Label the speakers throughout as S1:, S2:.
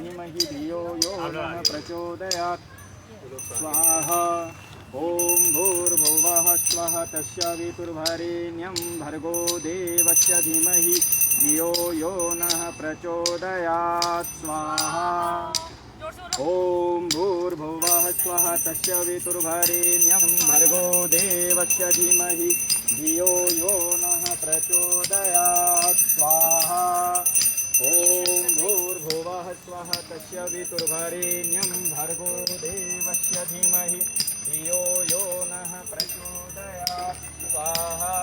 S1: धीमहि धियो यो नः प्रचोदयात् स्वाहा। ओम भूर्भुवः स्वः तस्सवितुर्वरेण्यं भर्गो देवस्य धीमहि धियो यो नः प्रचोदयात् स्वाहा। ओम भूर्भुवः स्वः तस्सवितुर्वरेण्यं भर्गो देवस्य धीमहि धियो यो नः प्रचोदयात् स्वाहा। ओम भूर्भुवः स्वः तस्सवितुर्वरेण्यं भर्गो देवस्य धीमहि धियो यो नः प्रचोदयात् स्वाहा।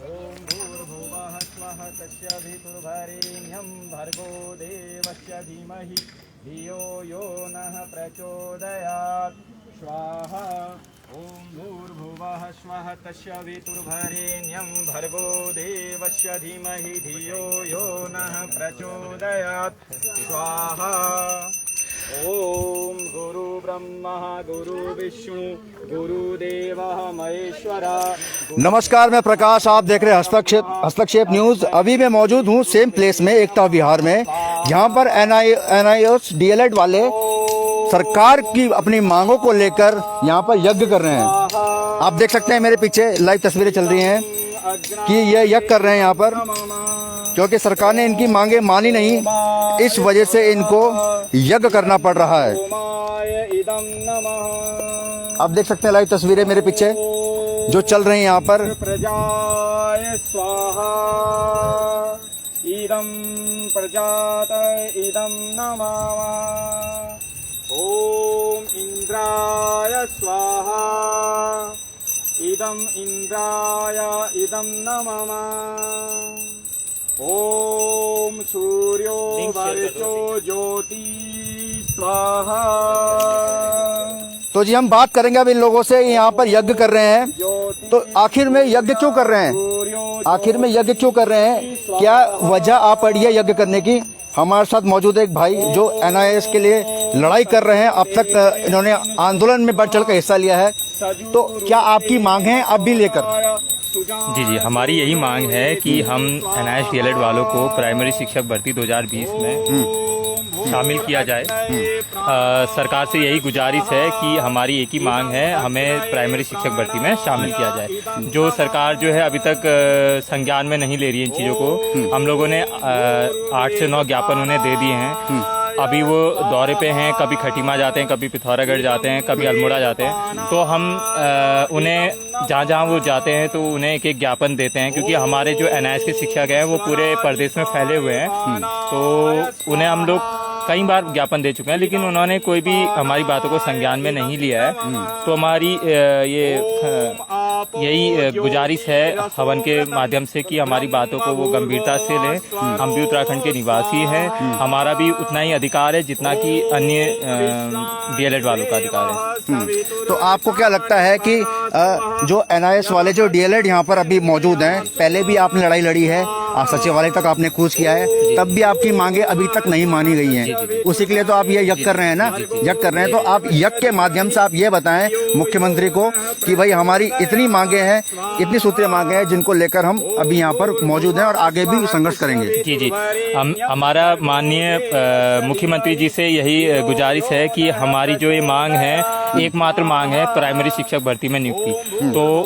S1: ओम भूर्भुवः स्वः तस्सवितुर्वरेण्यं भर्गो देवस्य धीमहि धियो यो नः प्रचोदयात् स्वाहा। ओम भूर्भुवः स्वः तस्सवितुर्वरेण्यं भर्गो देवस्य धीमहि धियो यो नः प्रचोदयात् स्वाहा। ओम गुरु ब्रह्मा गुरु विष्णु गुरुदेवः महेश्वरा।
S2: नमस्कार, मैं प्रकाश, आप देख रहे हैं हस्तक्षेप न्यूज। अभी मैं मौजूद हूँ सेम प्लेस में, एकता विहार में। यहाँ पर NIOS DLED वाले सरकार की अपनी मांगों को लेकर यहाँ पर यज्ञ कर रहे हैं। आप देख सकते हैं मेरे पीछे लाइव तस्वीरें चल रही हैं कि ये यज्ञ कर रहे हैं यहाँ पर, क्योंकि सरकार ने इनकी मांगे मानी नहीं, इस वजह से इनको यज्ञ करना पड़ रहा है। आप देख सकते हैं लाइव तस्वीरें मेरे पीछे जो चल रही हैं यहाँ पर।
S1: प्रजाय स्वाहा इदं प्रजात इदं नमः। ओम इंद्राय स्वाहा इदं इंद्राय इदं नमः। ओम सूर्यो वर्चो ज्योति स्वाहा।
S2: तो जी हम बात करेंगे अब इन लोगों से, यहाँ पर यज्ञ कर रहे हैं, तो आखिर में यज्ञ क्यों कर रहे हैं, आखिर में यज्ञ क्यों कर रहे हैं, क्या वजह आ पड़ी है यज्ञ करने की। हमारे साथ मौजूद है एक भाई जो NIOS के लिए लड़ाई कर रहे हैं। अब तक इन्होंने आंदोलन में बढ़ चढ़ कर हिस्सा लिया है, तो क्या आपकी मांग है अब भी लेकर?
S3: जी, हमारी यही मांग है कि हम NIOS DLED वालों को प्राइमरी शिक्षक भर्ती 2020 में शामिल किया जाए। सरकार से यही गुजारिश है कि हमारी एक ही मांग है, हमें प्राइमरी शिक्षक भर्ती में शामिल किया जाए। जो सरकार जो है अभी तक संज्ञान में नहीं ले रही है इन चीज़ों को। हम लोगों ने 8 से 9 ज्ञापन उन्हें दे दिए हैं। अभी वो दौरे पे हैं, कभी खटीमा जाते हैं, कभी पिथौरागढ़ जाते हैं, कभी अल्मोड़ा जाते हैं। तो हम उन्हें जहाँ जहाँ वो जाते हैं तो उन्हें एक एक ज्ञापन देते हैं, क्योंकि हमारे जो NIOS के शिक्षक हैं वो पूरे प्रदेश में फैले हुए हैं। तो उन्हें हम लोग कई बार ज्ञापन दे चुके हैं, लेकिन उन्होंने कोई भी हमारी बातों को संज्ञान में नहीं लिया है। तो हमारी यही गुजारिश है हवन के माध्यम से कि हमारी बातों को वो गंभीरता से लें। हम भी उत्तराखंड के निवासी हैं, हमारा भी उतना ही अधिकार है जितना कि अन्य DLED वालों का अधिकार है।
S2: तो आपको क्या लगता है कि जो NIOS वाले जो DLED यहाँ पर अभी मौजूद हैं, पहले भी आपने लड़ाई लड़ी है, सचिवालय तक आपने कूच किया है, तब भी आपकी मांगे अभी तक नहीं मानी गई हैं, उसी के लिए तो आप ये यज्ञ कर रहे हैं ना, यज्ञ कर रहे हैं। तो आप यज्ञ के माध्यम से आप ये बताएं मुख्यमंत्री को कि भाई हमारी इतनी मांगे हैं, इतनी सूत्रीय मांगे हैं जिनको लेकर हम अभी यहाँ पर मौजूद हैं और आगे भी संघर्ष करेंगे।
S3: जी, हमारा माननीय मुख्यमंत्री जी से यही गुजारिश है कि हमारी जो ये मांग है, एकमात्र मांग है प्राइमरी शिक्षक भर्ती में नियुक्ति, तो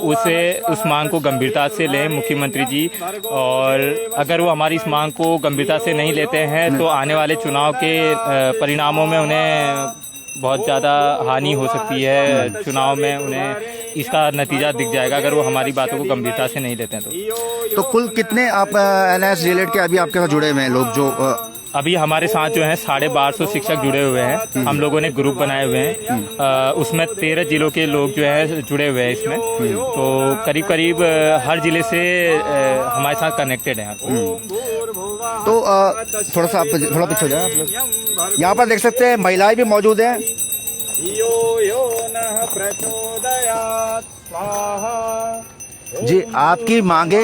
S3: उस मांग को गंभीरता से लें मुख्यमंत्री जी। और अगर वो हमारी इस मांग को गंभीरता से नहीं लेते हैं तो आने वाले चुनाव के परिणामों में उन्हें बहुत ज़्यादा हानि हो सकती है। चुनाव में उन्हें इसका नतीजा दिख जाएगा अगर वो हमारी बातों को गंभीरता से नहीं लेते हैं।
S2: तो कुल कितने आप NIOS DLED के अभी आपके साथ जुड़े हुए हैं लोग? जो
S3: अभी हमारे साथ जो है 1250 शिक्षक जुड़े हुए हैं। हम लोगों ने ग्रुप बनाए हुए हैं, उसमें 13 जिलों के लोग जो है जुड़े हुए हैं इसमें। तो करीब करीब हर जिले से हमारे साथ कनेक्टेड हैं।
S2: तो थोड़ा सा आप थोड़ा पीछे हो जाए आप लोग। यहाँ पर देख सकते हैं महिलाएं भी मौजूद हैं। जी, आपकी मांगे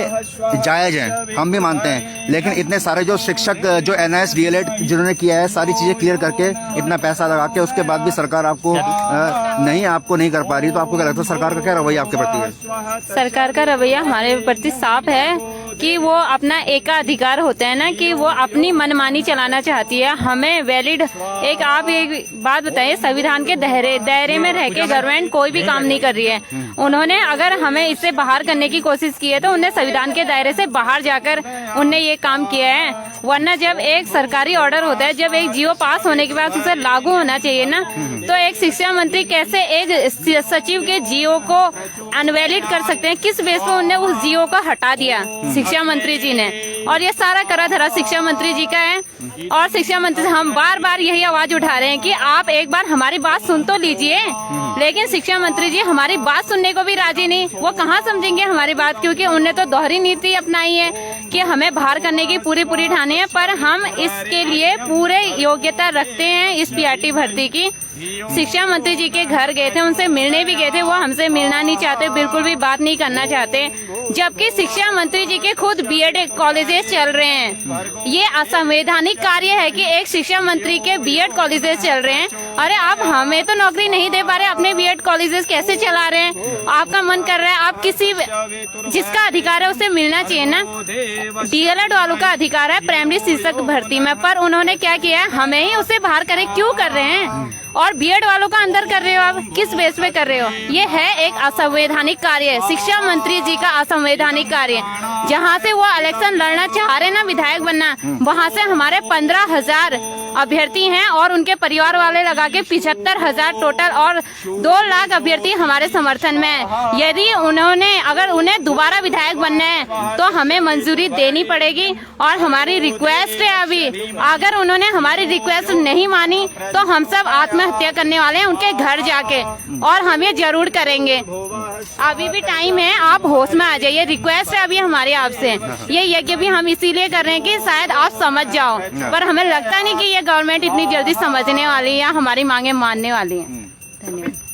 S2: जायज़ हैं, हम भी मानते हैं, लेकिन इतने सारे जो शिक्षक जो NIOS DLED जिन्होंने किया है, सारी चीज़ें क्लियर करके इतना पैसा लगा के उसके बाद भी सरकार आपको नहीं कर पा रही, तो आपको क्या लगता है सरकार का क्या रवैया आपके प्रति है?
S4: सरकार का रवैया हमारे प्रति साफ है कि वो अपना एकाधिकार होता है ना, कि वो अपनी मनमानी चलाना चाहती है। हमें वैलिड आप एक बात बताइए, संविधान के दायरे में रह के गवर्नमेंट कोई भी काम नहीं कर रही है। उन्होंने अगर हमें इससे बाहर करने की कोशिश की है तो उन्हें संविधान के दायरे से बाहर जाकर उनने ये काम किया है। वरना जब एक सरकारी ऑर्डर होता है, जब एक जीओ पास होने के बाद उसे लागू होना चाहिए ना, तो एक शिक्षा मंत्री कैसे एक सचिव के जीओ को अनवैलिड कर सकते हैं? किस बेस पे उन्होंने उस जीओ को हटा दिया शिक्षा मंत्री जी ने? और ये सारा करा धरा शिक्षा मंत्री जी का है। और शिक्षा मंत्री हम बार बार यही आवाज उठा रहे हैं कि आप एक बार हमारी बात सुन तो लीजिए, लेकिन शिक्षा मंत्री जी हमारी बात सुनने को भी राजी नहीं। वो कहाँ समझेंगे हमारी बात, क्योंकि उन्हें तो दोहरी नीति अपनाई है कि हमें बाहर करने की पूरी ठानी है। पर हम इसके लिए पूरे योग्यता रखते हैं इस पीआरटी भर्ती की। शिक्षा मंत्री जी के घर गए थे, उनसे मिलने भी गए थे, वो हमसे मिलना नहीं चाहते, बिल्कुल भी बात नहीं करना चाहते। जबकि शिक्षा मंत्री जी के खुद बीएड कॉलेजेस चल रहे हैं। ये असंवैधानिक कार्य है कि एक शिक्षा मंत्री के बीएड कॉलेजेस चल रहे हैं। अरे आप हमें तो नौकरी नहीं दे पा रहे, अपने बीएड कॉलेजेस कैसे चला रहे हैं? आपका मन कर रहा है, आप किसी जिसका अधिकार है उसे मिलना चाहिए ना। डीएलएड वालों का अधिकार है प्राइमरी शिक्षक भर्ती में, पर उन्होंने क्या किया, हमें ही उसे बाहर करे क्यों कर रहे हैं? और बीएड वालों का अंदर कर रहे हो, आप किस बेस पे कर रहे हो? ये है एक असंवैधानिक कार्य है, शिक्षा मंत्री जी का असंवैधानिक कार्य। जहाँ से वो इलेक्शन लड़ना चाह रहे ना, विधायक बनना, वहाँ से हमारे 15,000 अभ्यर्थी हैं और उनके परिवार वाले लगा के 75,000 टोटल, और 2 लाख अभ्यर्थी हमारे समर्थन में है। यदि अगर उन्हें दोबारा विधायक बनना है तो हमें मंजूरी देनी पड़ेगी। और हमारी रिक्वेस्ट है, अभी अगर उन्होंने हमारी रिक्वेस्ट नहीं मानी तो हम सब आत्महत्या करने वाले हैं उनके घर जाके, और हम ये जरूर करेंगे। अभी भी टाइम है, आप होश में आ जाइए। रिक्वेस्ट है अभी हमारी आपसे, ये यज्ञ भी हम इसीलिए कर रहे हैं कि शायद आप समझ जाओ, पर हमें लगता नहीं कि ये गवर्नमेंट इतनी जल्दी समझने वाली है या हमारी मांगे मानने वाली है। धन्यवाद।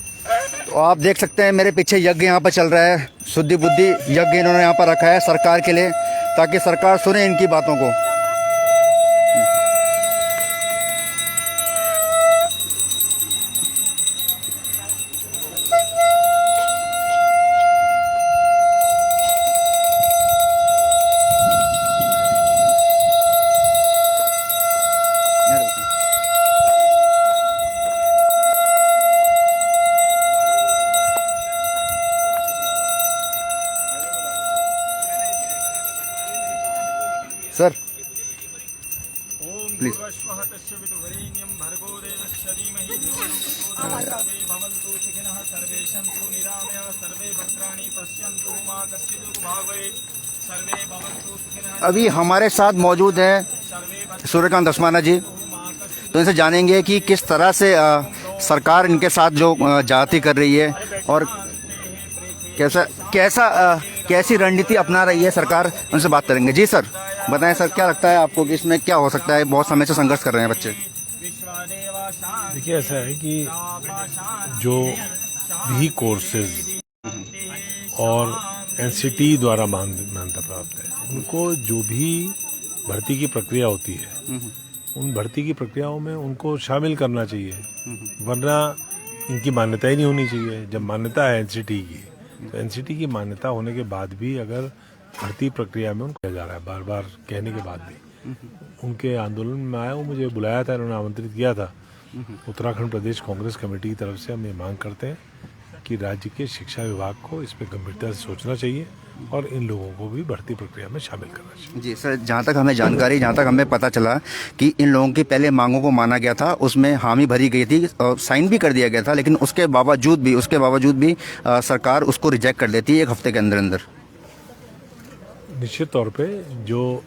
S2: तो आप देख सकते हैं मेरे पीछे यज्ञ यहाँ पर चल रहा है, शुद्धि बुद्धि यज्ञ इन्होंने यहाँ पर रखा है सरकार के लिए, ताकि सरकार सुने इनकी बातों को। Sir please. अभी हमारे साथ मौजूद हैं सूर्यकांत धस्माना जी, तो इनसे जानेंगे कि किस तरह से सरकार इनके साथ जो जाति कर रही है और कैसी रणनीति अपना रही है सरकार, उनसे बात करेंगे। जी सर बताएं सर, क्या लगता है आपको कि इसमें क्या हो सकता है? बहुत समय से संघर्ष कर रहे हैं बच्चे।
S5: देखिए ऐसा है कि जो भी कोर्सेज और एनसीटी द्वारा मान्यता प्राप्त है, उनको जो भी भर्ती की प्रक्रिया होती है, उन भर्ती की प्रक्रियाओं में उनको शामिल करना चाहिए, वरना इनकी मान्यता ही नहीं होनी चाहिए। जब मान्यता है एनसीटी की, तो एनसीटी की मान्यता होने के बाद भी अगर भर्ती प्रक्रिया में उनको जा रहा है, बार बार कहने के बाद भी, उनके आंदोलन में आया, वो मुझे बुलाया था, उन्होंने आमंत्रित किया था। उत्तराखंड प्रदेश कांग्रेस कमेटी की तरफ से हम ये मांग करते हैं कि राज्य के शिक्षा विभाग को इस पर गंभीरता से सोचना चाहिए और इन लोगों को भी भर्ती प्रक्रिया में शामिल करना चाहिए।
S2: जी सर, जहाँ तक हमें पता चला कि इन लोगों की पहले मांगों को माना गया था, उसमें हामी भरी गई थी और साइन भी कर दिया गया था, लेकिन उसके बावजूद भी सरकार उसको रिजेक्ट कर देती है 1 हफ्ते के अंदर अंदर।
S5: निश्चित तौर पे जो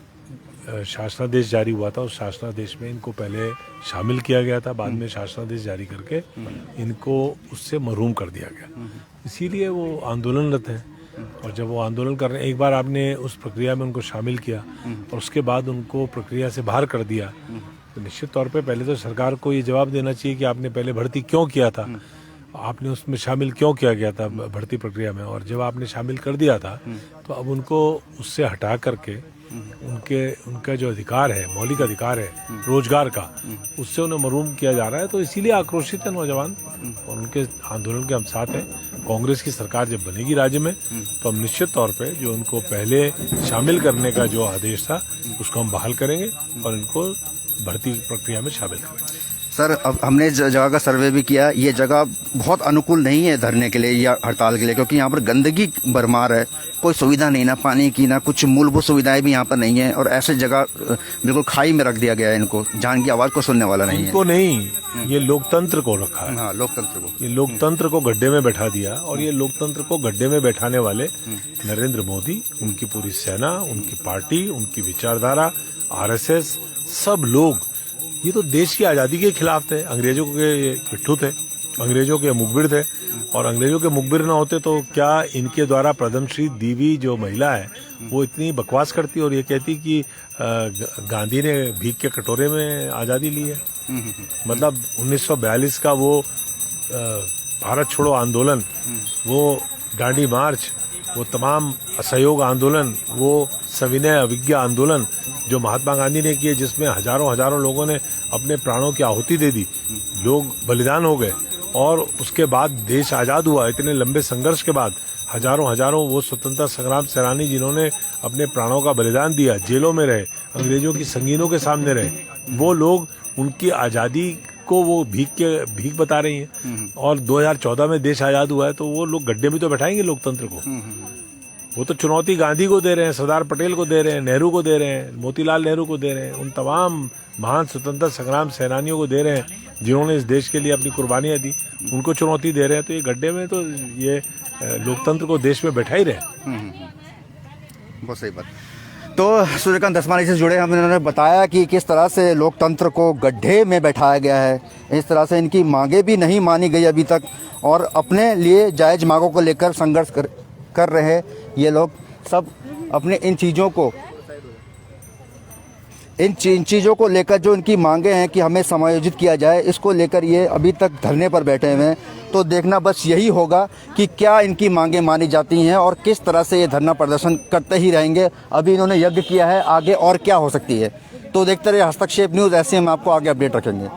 S5: शासनादेश जारी हुआ था, उस शासनादेश में इनको पहले शामिल किया गया था, बाद में शासनादेश जारी करके इनको उससे महरूम कर दिया गया। इसीलिए वो आंदोलनरत हैं, और जब वो आंदोलन कर रहे हैं, एक बार आपने उस प्रक्रिया में उनको शामिल किया और उसके बाद उनको प्रक्रिया से बाहर कर दिया, तो निश्चित तौर पे पहले तो सरकार को ये जवाब देना चाहिए कि आपने पहले भर्ती क्यों किया था, आपने उसमें शामिल क्यों किया गया था भर्ती प्रक्रिया में, और जब आपने शामिल कर दिया था तो अब उनको उससे हटा करके उनका जो अधिकार है, मौलिक अधिकार है रोजगार का, उससे उन्हें महरूम किया जा रहा है। तो इसीलिए आक्रोशित है नौजवान और उनके आंदोलन के हम साथ हैं। कांग्रेस की सरकार जब बनेगी राज्य में तो हम निश्चित तौर पे जो उनको पहले शामिल करने का जो आदेश था उसको हम बहाल करेंगे और इनको भर्ती प्रक्रिया में शामिल करेंगे।
S2: सर, अब हमने इस जगह का सर्वे भी किया, ये जगह बहुत अनुकूल नहीं है धरने के लिए या हड़ताल के लिए, क्योंकि यहाँ पर गंदगी भरमार है, कोई सुविधा नहीं, ना पानी की ना कुछ मूलभूत सुविधाएं भी यहाँ पर नहीं है, और ऐसे जगह बिल्कुल खाई में रख दिया गया है इनको, जान की आवाज को सुनने वाला नहीं है।
S5: इनको नहीं, ये लोकतंत्र को रखा है।
S2: हाँ, लोकतंत्र को,
S5: ये लोकतंत्र को गड्ढे में बैठा दिया, और ये लोकतंत्र को गड्ढे में बैठाने वाले नरेंद्र मोदी, उनकी पूरी सेना, उनकी पार्टी, उनकी विचारधारा, आरएसएस, सब लोग ये तो देश की आजादी के खिलाफ थे। अंग्रेजों के पिट्ठू थे, अंग्रेजों के मुखबिर थे, और अंग्रेजों के मुखबिर न होते तो क्या इनके द्वारा पद्मश्री दी हुई जो महिला है वो इतनी बकवास करती और ये कहती कि गांधी ने भीख के कटोरे में आजादी ली है। मतलब 1942 का वो भारत छोड़ो आंदोलन, वो दांडी मार्च, वो तमाम असहयोग आंदोलन, वो सविनय अविज्ञा आंदोलन जो महात्मा गांधी ने किए, जिसमें हजारों लोगों ने अपने प्राणों की आहुति दे दी, लोग बलिदान हो गए, और उसके बाद देश आजाद हुआ। इतने लंबे संघर्ष के बाद हजारों वो स्वतंत्रता संग्राम सेनानी जिन्होंने अपने प्राणों का बलिदान दिया, जेलों में रहे, अंग्रेजों की संगीनों के सामने रहे, वो लोग उनकी आजादी को वो भीख बता रही हैं। और 2014 में देश आजाद हुआ है तो वो लोग गड्ढे में तो बैठाएंगे लोकतंत्र को। वो तो चुनौती गांधी को दे रहे हैं, सरदार पटेल को दे रहे हैं, नेहरू को दे रहे हैं, मोतीलाल नेहरू को दे रहे हैं, उन तमाम महान स्वतंत्रता संग्राम सेनानियों को दे रहे हैं जिन्होंने इस देश के लिए अपनी कुर्बानियां दी, उनको चुनौती दे रहे हैं। तो ये गड्ढे में तो ये लोकतंत्र को देश में बैठा ही रहे।
S2: बहुत सही बात। तो सूर्यकांत दसमानी से जुड़े हम इन्होंने बताया कि किस तरह से लोकतंत्र को गड्ढे में बैठाया गया है, इस तरह से इनकी मांगे भी नहीं मानी गई अभी तक, और अपने लिए जायज मांगों को लेकर संघर्ष कर रहे ये लोग सब अपने इन चीज़ों को लेकर, जो इनकी मांगे हैं कि हमें समायोजित किया जाए, इसको लेकर ये अभी तक धरने पर बैठे हुए हैं। तो देखना बस यही होगा कि क्या इनकी मांगे मानी जाती हैं और किस तरह से ये धरना प्रदर्शन करते ही रहेंगे। अभी इन्होंने यज्ञ किया है, आगे और क्या हो सकती है। तो देखते रहिए हस्तक्षेप न्यूज़, ऐसे हम आपको आगे अपडेट रखेंगे।